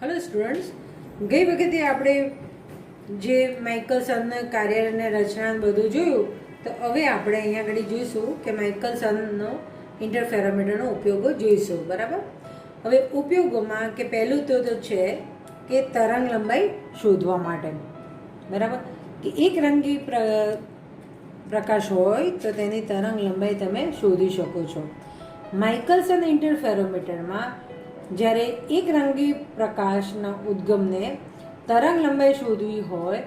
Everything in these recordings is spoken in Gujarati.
હેલો સ્ટુડન્ટ્સ, ગઈ વખતે આપણે જે માઇકલસનના કાર્ય અને રચના બધું જોયું, તો હવે આપણે અહીંયા આગળ જોઈશું કે માઇકલસનનો ઇન્ટરફેરોમીટરનો ઉપયોગો જોઈશું. બરાબર. હવે ઉપયોગોમાં કે પહેલું તો છે કે તરંગ લંબાઈ શોધવા માટે. બરાબર. કે એક રંગી પ્રકાશ હોય તો તેની તરંગ લંબાઈ તમે શોધી શકો છો. માઇકલસન ઇન્ટરફેરોમીટરમાં જ્યારે એક રંગી પ્રકાશના ઉદ્ગમને તરંગ લંબાઈ શોધવી હોય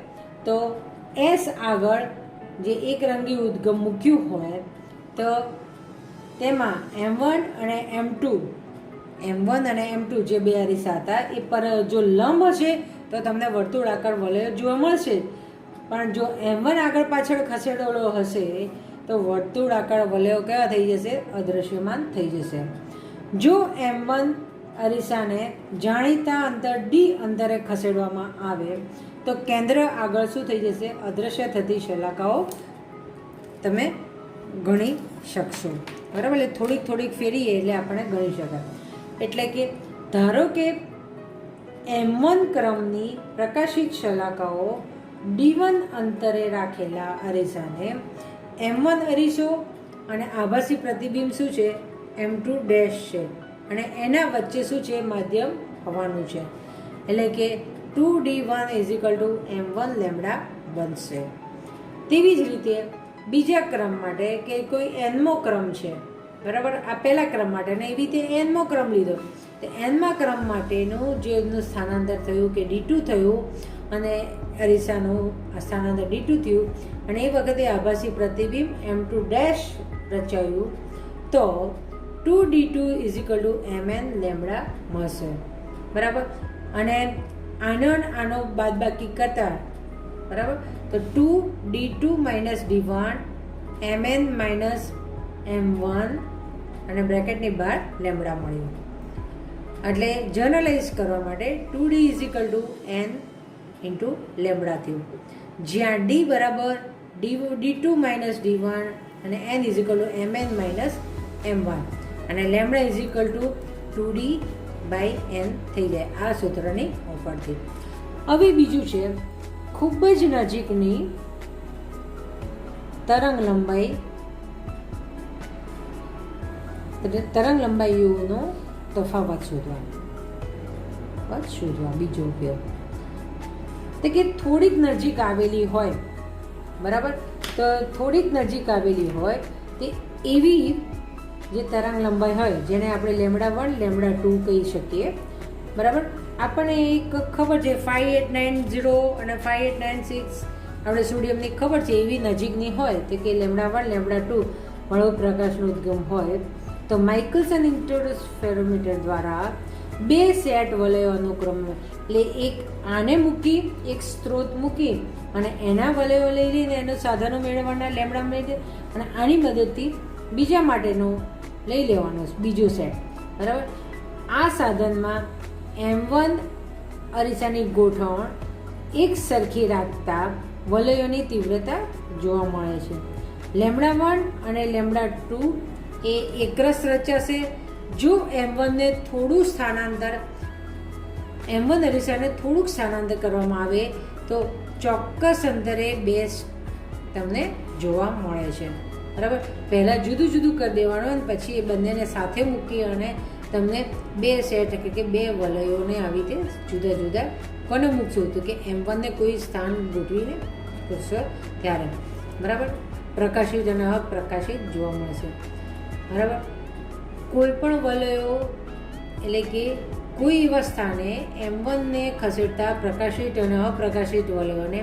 તો એસ આગળ જે એક રંગી ઉદ્ગમ મૂક્યું હોય તો તેમાં M1 અને M2 જે બે અરીસા હતા એ પર જો લંબ હશે તો તમને વર્તુળાકાર વલયો જોવા મળશે, પણ જો M1 આગળ પાછળ ખસેડેલો હશે તો વર્તુળાકાર વલયો કેવા થઈ જશે? અદૃશ્યમાન થઈ જશે. જો M1 અરીસાને જાણીતા અંતર D અંતરે ખસેડવામાં આવે તો કેન્દ્ર આગળ શું થઈ જશે? અદૃશ્ય થતી શલાકાઓ તમે ગણી શકશો. બરાબર. એટલે થોડીક ફેરીએ એટલે આપણે ગણી શકાય. એટલે કે ધારો કે M1 ક્રમની પ્રકાશિત શલાકાઓ D1 અંતરે રાખેલા અરીસાને M1 અરીસો અને આભાસી પ્રતિબિંબ શું છે? M2 ડેશ છે, અને એના વચ્ચે શું છે? માધ્યમ હોવાનું છે. એટલે કે 2D1 M1 લેમ્ડા બનશે. તેવી જ રીતે બીજા ક્રમ માટે કે કોઈ nમો ક્રમ છે, બરાબર, આ પહેલા ક્રમ માટે અને એવી રીતે nમો ક્રમ લીધો તો nમા ક્રમ માટેનું જે સ્થાનાંતર થયું કે D2 થયું અને અરીસાનું સ્થાનાંતર D2 થયું અને એ વખતે આભાસી પ્રતિબિંબ M2 ડેશ રચાયું તો 2D2 Mn લેમ્ડા મળશે. બરાબર. અને આનો બાદબાકી કરતા, બરાબર, તો 2D2 D1 Mn M1 અને બ્રેકેટની બહાર લેમ્ડા મળ્યું. એટલે જનરલાઇઝ કરવા માટે 2D n ઇન્ટુ લેમ્ડા થયું, જ્યાં D બરાબર D2 D1 અને n Mn M1 અને લેમ્ડા 2D/n થઈ જાય આ સૂત્રની ઉપરથી. હવે બીજું છે ખૂબ જ નજીકની તરંગ લંબાઈઓનો તફાવત શોધવા બીજો ઉપયોગ. તો કે થોડીક નજીક આવેલી હોય, બરાબર, તો થોડીક નજીક આવેલી હોય તે એવી જે તરંગ લંબાઈ હોય જેને આપણે લેમ્ડા1 લેમ્ડા2 કહી શકીએ. બરાબર. આપણને એક ખબર છે 5890 અને 5896 આપણે સોડિયમની ખબર છે, એવી નજીકની હોય તો કે લેમ્ડા1 લેમ્ડા2 વાળો પ્રકાશનો ઉદ્ગમ હોય તો માઇકલસન ઇન્ટરફેરોમીટર દ્વારા બે સેટ વલયો અનુક્રમ, એટલે એક આને મૂકી એક સ્ત્રોત મૂકી અને એના વલયો લઈ લઈને એનું સાધનો મેળવવાના લેમ્ડા મેળવી અને આની મદદથી બીજા માટેનો લઈ લેવાનો બીજો સેટ. બરાબર. આ સાધનમાં M1 અરીસાની ગોઠવણ એક સરખી રાખતા વલયોની તીવ્રતા જોવા મળે છે. લેમ્ડા1 અને લેમ્ડા2 એ એકરસ રચાશે જો M1 અરીસાને થોડુંક સ્થાનાંતર કરવામાં આવે તો ચોક્કસ અંતરે બે તમને જોવા મળે છે. બરાબર. પહેલાં જુદું કરી દેવાનું અને પછી એ બંનેને સાથે મૂકી અને તમને બે સેટ કે બે વલયોને આવી રીતે જુદા કોને મૂકશો તો કે M1 કોઈ સ્થાન ગોઠવીને મૂકશો ત્યારે, બરાબર, પ્રકાશિત અને અપ્રકાશિત જોવા મળશે. બરાબર. કોઈ પણ વલયો એટલે કે કોઈ એવા સ્થાને M1 ખસેડતા પ્રકાશિત અને અપ્રકાશિત વલયોને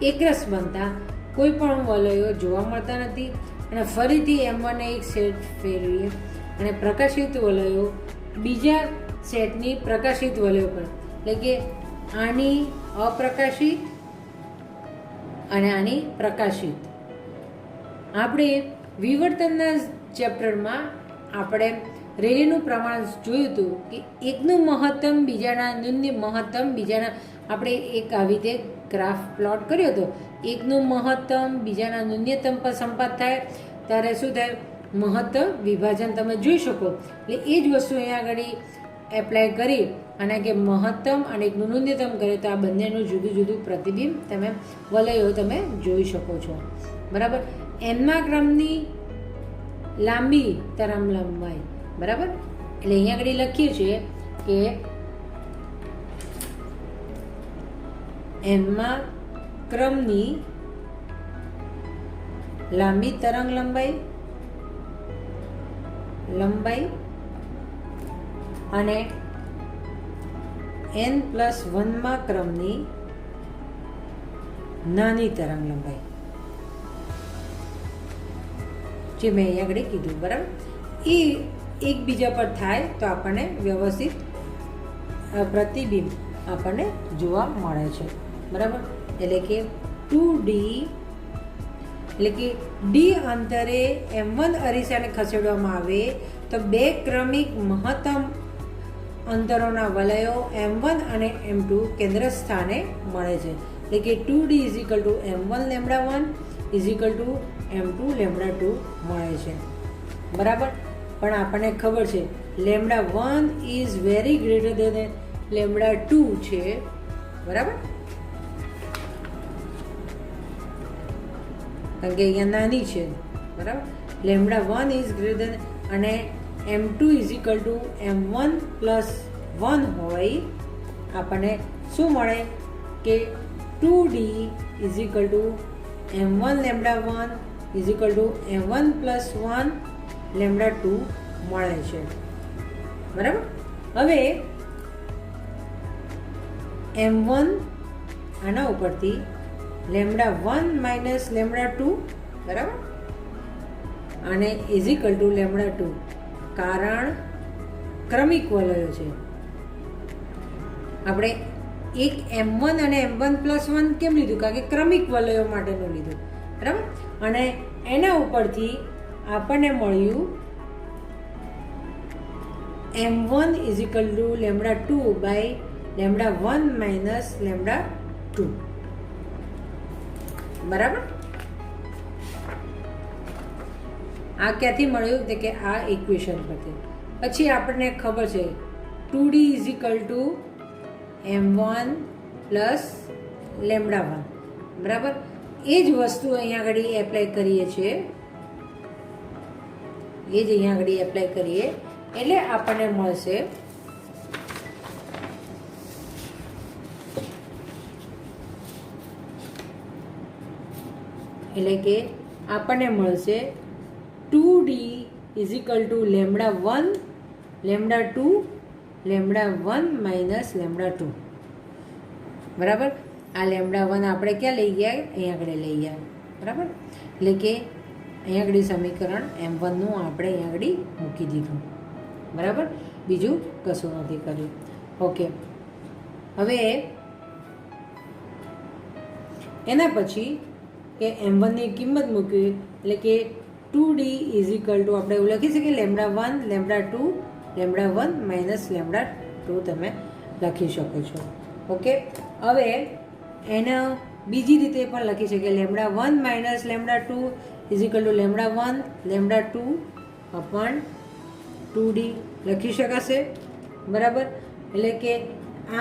એકરસ બનતા કોઈ પણ વલયો જોવા મળતા નથી. અને ફરીથી M1 એક સેટ ફેરવીએ અને પ્રકાશિત વલયો બીજા સેટની પ્રકાશિત વલયો પર, એટલે કે આની અપ્રકાશિત અને આની પ્રકાશિત. આપણે વિવર્તનના ચેપ્ટરમાં આપણે રેલીનું પ્રમાણ જોયું હતું કે એકનું મહત્તમ બીજાના મહત્તમ બીજાના, આપણે એક આવી રીતે ગ્રાફ પ્લોટ કર્યો હતો. એકનું મહત્તમ બીજાના ન્યૂનતમ પર સંપાત થાય ત્યારે શું થાય? મહત્તમ વિભાજન તમે જોઈ શકો. એટલે એ જ વસ્તુ અહીંયા આગળ એપ્લાય કરી અને કે મહત્તમ અને એક ન્યૂનતમ કરે તો આ બંનેનું જુદું જુદું પ્રતિબિંબ તમે વલયો તમે જોઈ શકો છો. બરાબર. એનમા ક્રમની લાંબી તરંગ લંબાઈ. બરાબર. એટલે અહીંયા આગળ લખીએ છીએ કે એનમા ક્રમની લાંબી તરંગ લંબાઈ અને n+1 ક્રમની નાની તરંગ લંબાઈ, જે મેં અહીંયા આગળ કીધું. બરાબર. એ એકબીજા પર થાય તો આપણને વ્યવસ્થિત પ્રતિબિંબ આપણને જોવા મળે છે. બરાબર. એટલે કે 2D એટલે કે ડી અંતરે m1 અરીસાને ખસેડવામાં આવે તો બે ક્રમિક મહત્તમ અંતરોના વલયો m1 અને m2 કેન્દ્ર સ્થાને મળે છે. એટલે કે 2D m1 λ1 m2 λ2 મળે છે. બરાબર. પણ આપણને ખબર છે λ1 ઇઝ વેરી ગ્રેટર દેન λ2 છે. બરાબર. કારણ કે અહીંયા નાની છે. બરાબર. λ1 ઇઝ ગ્રેટર દેન અને m2 m1+1 હોય આપણને શું મળે કે 2D m1 λ1 m1+1 λ2 મળે છે. બરાબર. હવે m1 આના ઉપરથી λ1 - λ2 બરાબર અને λ2 કારણ ક્રમિક વલયો છે. આપણે એક m1 અને m1+1 કેમ લીધું? કારણ કે ક્રમિક વલયો માટેનું લીધું. બરાબર. અને એના ઉપરથી આપણને મળ્યું m1 λ2 બાય λ1 - λ2. બરાબર. આ ક્યાંથી મળ્યું? તો કે આ ઇક્વેશન પરથી. પછી આપણને ખબર છે 2D m1 + λ1. બરાબર. એ જ વસ્તુ અહીંયા આગળ એપ્લાય કરીએ છીએ. એટલે આપણને મળશે એટલે કે આપણને મળશે 2D λ1 λ2 λ1 - λ2. બરાબર. આ λ1 આપણે ક્યાં લઈ ગયા? અહીંયા આગળ લઈ ગયા. બરાબર. એટલે કે અહીંયા આગળ સમીકરણ m1નું આપણે અહીંયા આગળ મૂકી દીધું. બરાબર. બીજું કશું નથી કર્યું. ઓકે. હવે એના પછી કે m1ની કિંમત મૂકવી એટલે કે 2D આપણે એવું લખી શકીએ λ1 λ2 λ1 - λ2 તમે લખી શકો છો. ઓકે. હવે એને બીજી રીતે પણ લખી શકીએ λ1 - λ2 λ1 λ2 અપોન 2D લખી શકાશે. બરાબર. એટલે કે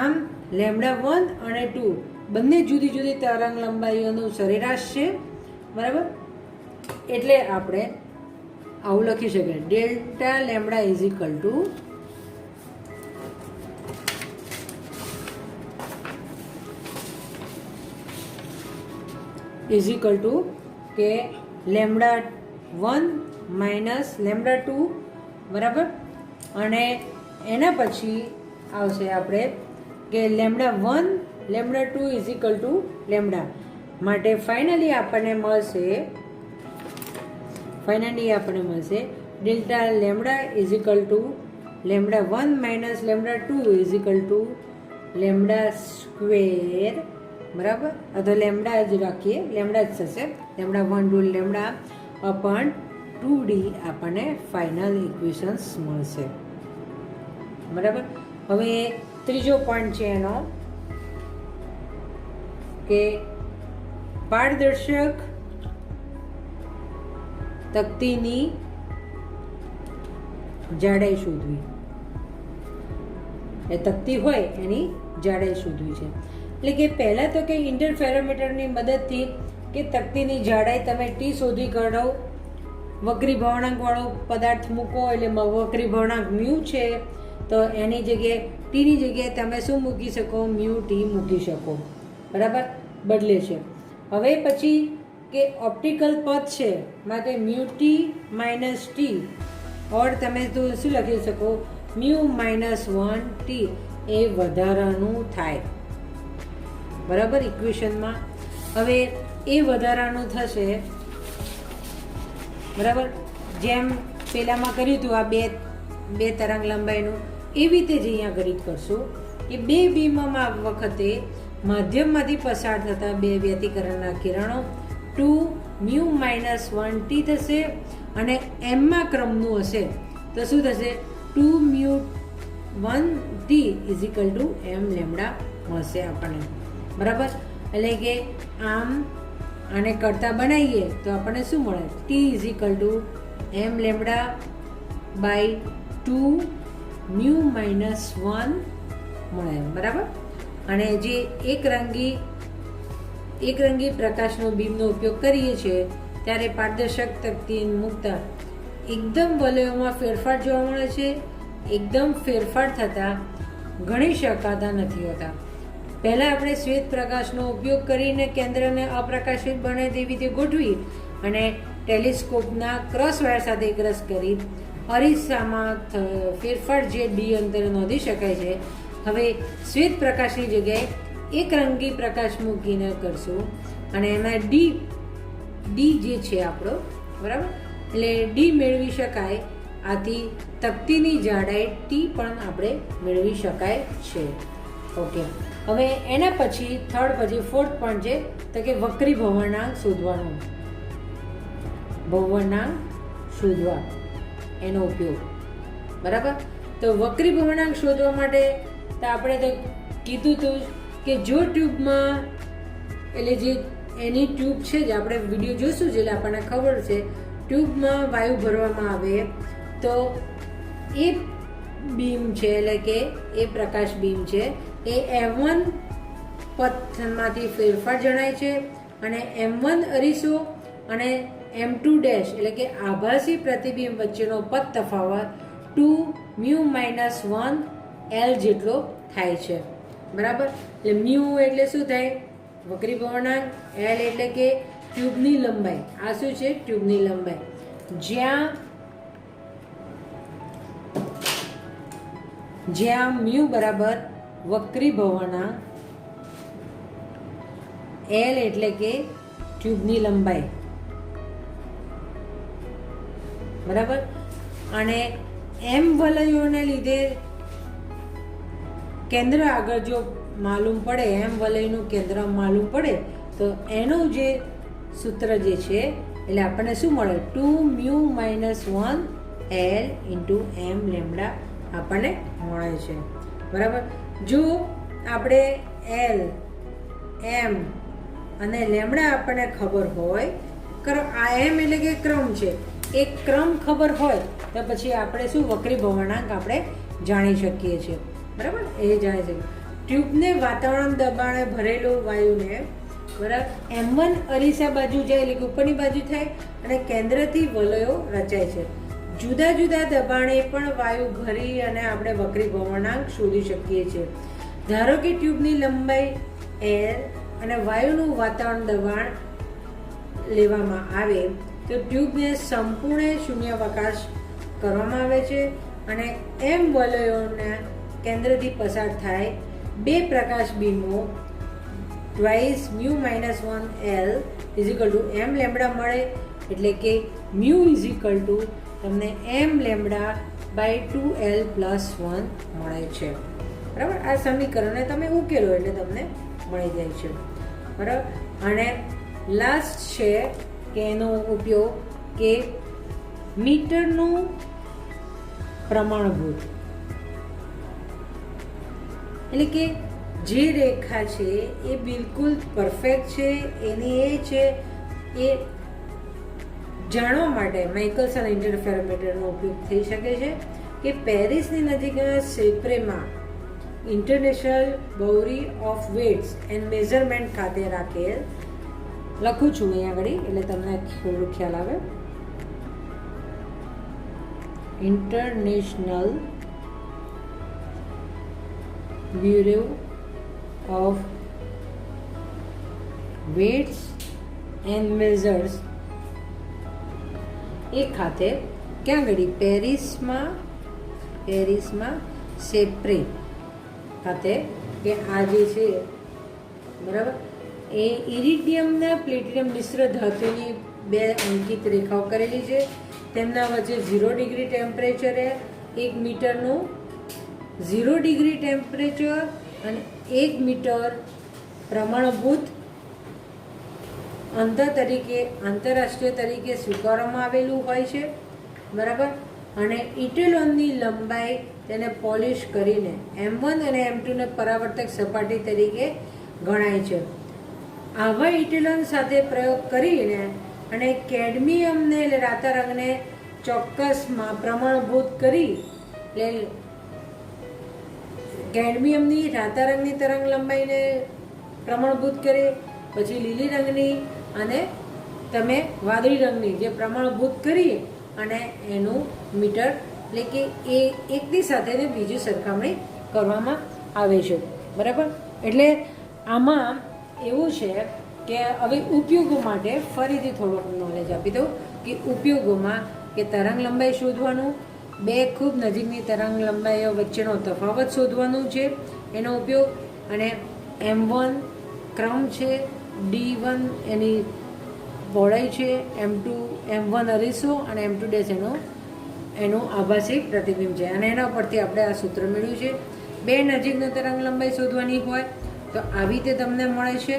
આમ λ1 અને 2 બંને જુદી જુદી તરંગ લંબાઈઓનું સરેરાશ છે. બરાબર. એટલે આપણે આવું લખી શકીએ delta lambda is equal two કે λ1 - λ2. બરાબર. અને એના પછી આવશે આપણે કે λ1 λ2 ઇઝ ઇક્વલ ટુ લેમ્બડા. માટે ફાઇનલી આપણને મળશે delta lambda is equal to λ1 - λ2 is equal to lambda square. બરાબર. અથવા લેમ્બડા જ રાખીએ, લેમ્બડા જ થશે. λ1 2 લેમ્બડા અપન 2D આપણને ફાઇનલ ઇક્વેશન્સ મળશે. બરાબર. હવે ત્રીજો પોઈન્ટ છે એનો કે પારદર્શક તકતીની જાડાઈ શોધવી. એ તકતી હોય એની જાડાઈ શોધવી છે. એટલે કે પહેલાં તો કે ઇન્ટરફેરોમીટરની મદદથી કે તકતીની જાડાઈ તમે ટી શોધી કાઢો. વક્રી ભવનાંકવાળો પદાર્થ મૂકો એટલે વક્રી ભવનાંક મ્યુ છે, તો એની જગ્યાએ ટીની જગ્યાએ તમે શું મૂકી શકો? મ્યુ ટી મૂકી શકો. બરાબર, બદલે છે. હવે પછી કે ઓપ્ટિકલ પદ છે માટે મ્યુ ટી માઇનસ ટી, ઓર તમે તો શું લખી શકો? મ્યુ -1 ટી એ વધારાનું થાય. બરાબર, ઇક્વેશનમાં હવે એ વધારાનું થશે. બરાબર, જેમ પેલામાં કર્યું હતું આ બે તરંગ લંબાઈનું, એવી રીતે જ અહીંયા ગણિત કરશું કે બે બીમમાં વખતે માધ્યમમાંથી પસાર થતા બે વ્યતિકરણના કિરણો 2 મ્યુ -1 ટી થશે, અને એમમાં ક્રમનું હશે તો શું થશે? 2 mu 1 t is equal to m lambda મળશે આપણને. બરાબર, એટલે કે આમ આને કરતા બનાવીએ તો આપણને શું મળે? T is equal to m lambda by 2 mu -1 મળે. બરાબર, અને જે એકરંગી પ્રકાશનો બીમનો ઉપયોગ કરીએ છીએ ત્યારે પારદર્શક તકતી મૂકતા એકદમ વલયોમાં ફેરફાર જોવા મળે છે. એકદમ ફેરફાર થતાં ગણી શકાતા નથી હોતા. પહેલાં આપણે શ્વેત પ્રકાશનો ઉપયોગ કરીને કેન્દ્રને અપ્રકાશિત બને તેવી રીતે ગોઠવી અને ટેલિસ્કોપના ક્રોસ વાયર સાથે ક્રશ કરી અરીસામાં ફેરફાર જે ડી અંતરે નોંધી શકાય છે. હવે શ્વેત પ્રકાશની જગ્યાએ એકરંગી પ્રકાશ મૂકીને કરશું અને એમાં ડી જે છે આપણો, બરાબર, એટલે ડી મેળવી શકાય. આથી તકતીની જાડાઈ ટી પણ આપણે મેળવી શકાય છે. ઓકે, હવે એના પછી ફોર્થ પોઈન્ટ છે તો કે વક્રી ભવનાંક શોધવાનો. ભવનાંક શોધવા એનો ઉપયોગ. બરાબર, તો વક્રી ભવનાંક શોધવા માટે તો આપણે તો કીધું હતું કે જો ટ્યુબમાં, એટલે જે એની ટ્યુબ છે જ આપણે વિડીયો જોઈશું એટલે આપણને ખબર છે, ટ્યુબમાં વાયુ ભરવામાં આવે તો એ બીમ છે, એટલે કે એ પ્રકાશ બીમ છે એ M1 પથમાંથી ફેરફાર જણાય છે, અને M1 અરીસો અને M2 ડેશ એટલે કે આભાસી પ્રતિબિંબ વચ્ચેનો પથ તફાવત 2 મ્યુ -1 L જેટલો થાય છે. બરાબર, એટલે મ્યુ એટલે શું થાય? વક્રી ભવનાંક. L એટલે કે ટ્યુબની લંબાઈ. આ શું છે? ટ્યુબની લંબાઈ. જ્યાં મ્યુ બરાબર વક્રી ભવનાંક, L એટલે કે ટ્યુબની લંબાઈ. બરાબર, અને એમ વલયોને લીધે કેન્દ્ર આગળ જો માલુમ પડે, એમ વલયનું કેન્દ્ર માલુમ પડે તો એનું જે સૂત્ર જે છે એટલે આપણને શું મળે? 2 mu -1 L into m lambda આપણને મળે છે. બરાબર, જો આપણે L, એમ અને લેમડા આપણને ખબર હોય, આ એમ એટલે કે ક્રમ છે, એ ક્રમ ખબર હોય તો પછી આપણે શું? વક્રી ભવનાંક આપણે જાણી શકીએ છીએ. બરાબર, એ જાણી શકીએ. ટ્યુબને વાતાવરણ દબાણે ભરેલું વાયુને, બરાબર, M1 અરીસા બાજુ જાય એટલે કે ઉપરની બાજુ થાય અને કેન્દ્રથી વલયો રચાય છે. જુદા જુદા દબાણે પણ વાયુ ભરી અને આપણે વક્રી ભવનાંક શોધી શકીએ છીએ. ધારો કે ટ્યુબની લંબાઈ L અને વાયુનું વાતાવરણ દબાણ લેવામાં આવે તો ટ્યુબને સંપૂર્ણ શૂન્યાવકાશ કરવામાં આવે છે અને એમ વલયોના કેન્દ્રથી પસાર થાય બે પ્રકાશ બીમો twice mu -1 L is equal to m lambda મળે. એટલે કે મ્યુ ઇઝિકલ ટુ તમને એમ લેમડા બાય 2L + 1 મળે છે. બરાબર, આ સમીકરણને તમે ઉકેલો એટલે તમને મળી જાય છે. બરાબર, અને લાસ્ટ છે કે એનો ઉપયોગ કે મીટરનું પ્રમાણભૂત, એટલે કે જે રેખા છે એ બિલકુલ પરફેક્ટ છે, એની એ છે એ જાણવા માટે માઇકલસન ઇન્ટરફેરોમીટરનો ઉપયોગ થઈ શકે છે કે પેરિસની નજીકના સેપ્રેમાં international bureau of weights and measurement ખાતે રાખેલ, લખું છું અહીંયા આગળ એટલે તમને થોડું ખ્યાલ આવે. International bureau of weights and measures એ ખાતે ક્યાં આગળ પેરિસમાં સેપ્રે ખાતે કે આ જે છે બરાબર એ ઇરિડિયમના પ્લેટિનમ મિશ્ર ધાતુની 2 અંકિત રેખાઓ કરેલી છે. તેમના વચ્ચે 0 ડિગ્રી ટેમ્પરેચરે 1 મીટરનું 0 ડિગ્રી ટેમ્પરેચર અને 1 મીટર પ્રમાણભૂત અંતર તરીકે આંતરરાષ્ટ્રીય તરીકે સ્વીકારવામાં આવેલું હોય છે બરાબર. અને ઇટેલોનની લંબાઈ તેને પોલિશ કરીને M1 અને M2ને પરાવર્તક સપાટી તરીકે ગણાય છે. આવા ઇટેલોન સાથે પ્રયોગ કરીને અને કેડમિયમને એટલે રાતા રંગને ચોક્કસમાં પ્રમાણભૂત કરી એટલે કેડમિયમની રાતા રંગની તરંગ લંબાઈને પ્રમાણભૂત કરે, પછી લીલી રંગની અને તમે વાદળી રંગની જે પ્રમાણભૂત કરી અને એનું મીટર એટલે કે એ એકની સાથે બીજી સરખામણી કરવામાં આવે છે બરાબર. એટલે આમાં એવું છે કે હવે ઉપયોગો માટે ફરીથી થોડોક નોલેજ આપી દઉં કે ઉપયોગોમાં કે તરંગ લંબાઈ શોધવાનું, 2 ખૂબ નજીકની તરંગ લંબાઈઓ વચ્ચેનો તફાવત શોધવાનું છે એનો ઉપયોગ, અને M1 ક્રમ છે, D1 એની પહોળાઈ છે, M1 અરીસો અને M2 ડેશ એનું આભાસી પ્રતિબિંબ છે. અને એના પરથી આપણે આ સૂત્ર મેળવ્યું છે. 2 નજીકની તરંગ લંબાઈ શોધવાની હોય તો આવી રીતે તમને મળે છે.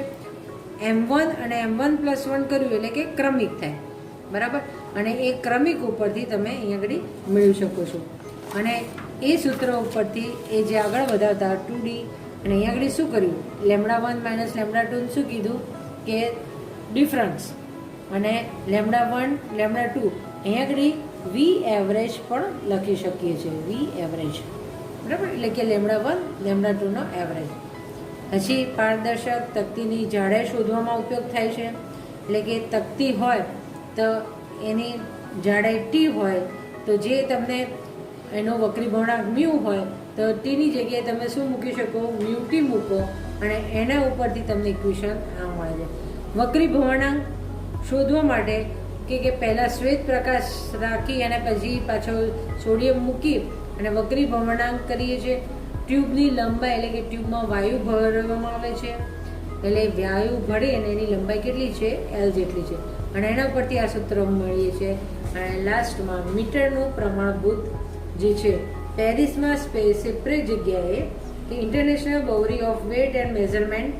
M1 અને M1+1 કર્યું એટલે કે ક્રમિક થાય બરાબર. અને એ ક્રમિક ઉપરથી તમે અહીંયા આગળ મેળવી શકો છો. અને એ સૂત્ર ઉપરથી એ જે આગળ વધારતા 2D અને અહીંયા આગળ શું કર્યું, λ1 - λ2 શું કીધું કે ડિફરન્સ, અને λ1 λ2 અહીંયા આગળ વી એવરેજ પણ લખી શકીએ છીએ, વી એવરેજ બરાબર. એટલે કે λ1 λ2 નો એવરેજ. પછી પારદર્શક તકતીની જાડાઈ શોધવામાં ઉપયોગ થાય છે. એટલે કે તકતી હોય તો એની જાડાઈ ટી હોય તો જે તમને એનો વક્રી ભવનાંક મ્યુ હોય તો ટીની જગ્યાએ તમે શું મૂકી શકો, મ્યુ ટી મૂકો અને એના ઉપરથી તમને ઇક્વેશન આ મળે છે. વક્રી ભવનાંક શોધવા માટે કે પહેલાં શ્વેત પ્રકાશ રાખી અને પછી પાછો સોડિયમ મૂકી અને વક્રી ભવનાંક કરીએ છીએ. ટ્યુબની લંબાઈ એટલે કે ટ્યુબમાં વાયુ ભરવામાં આવે છે એટલે વાયુ ભળે અને એની લંબાઈ કેટલી છે, L જેટલી છે, અને એના પરથી આ સૂત્ર મળીએ છીએ. અને લાસ્ટમાં મીટરનું પ્રમાણભૂત જે છે પેરિસમાં સેપ્રે જગ્યાએ કે international bureau of weight and measurement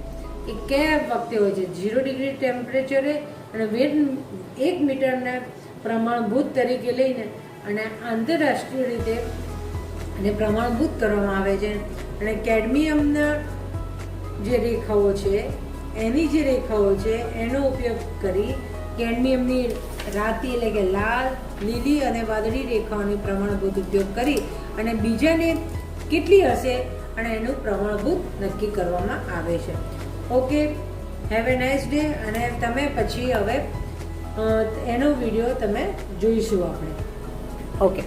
એ કયા વખતે હોય છે, 0 ડિગ્રી ટેમ્પરેચરે અને વેટ 1 મીટરને પ્રમાણભૂત તરીકે લઈને અને આંતરરાષ્ટ્રીય રીતે અને પ્રમાણભૂત કરવામાં આવે છે. અને કેડમિયમના જે રેખાઓ છે એની જે રેખાઓ છે એનો ઉપયોગ કરી કેડમિયમની રાતી એટલે કે લાલ, લીલી અને વાદળી રેખાઓની પ્રમાણભૂત ઉપયોગ કરી અને બીજાને કેટલી હશે અને એનું પ્રમાણભૂત નક્કી કરવામાં આવે છે. Okay, have a nice day. અને તમે પછી હવે એનો વિડીયો તમે જોઈશું આપણે. ઓકે.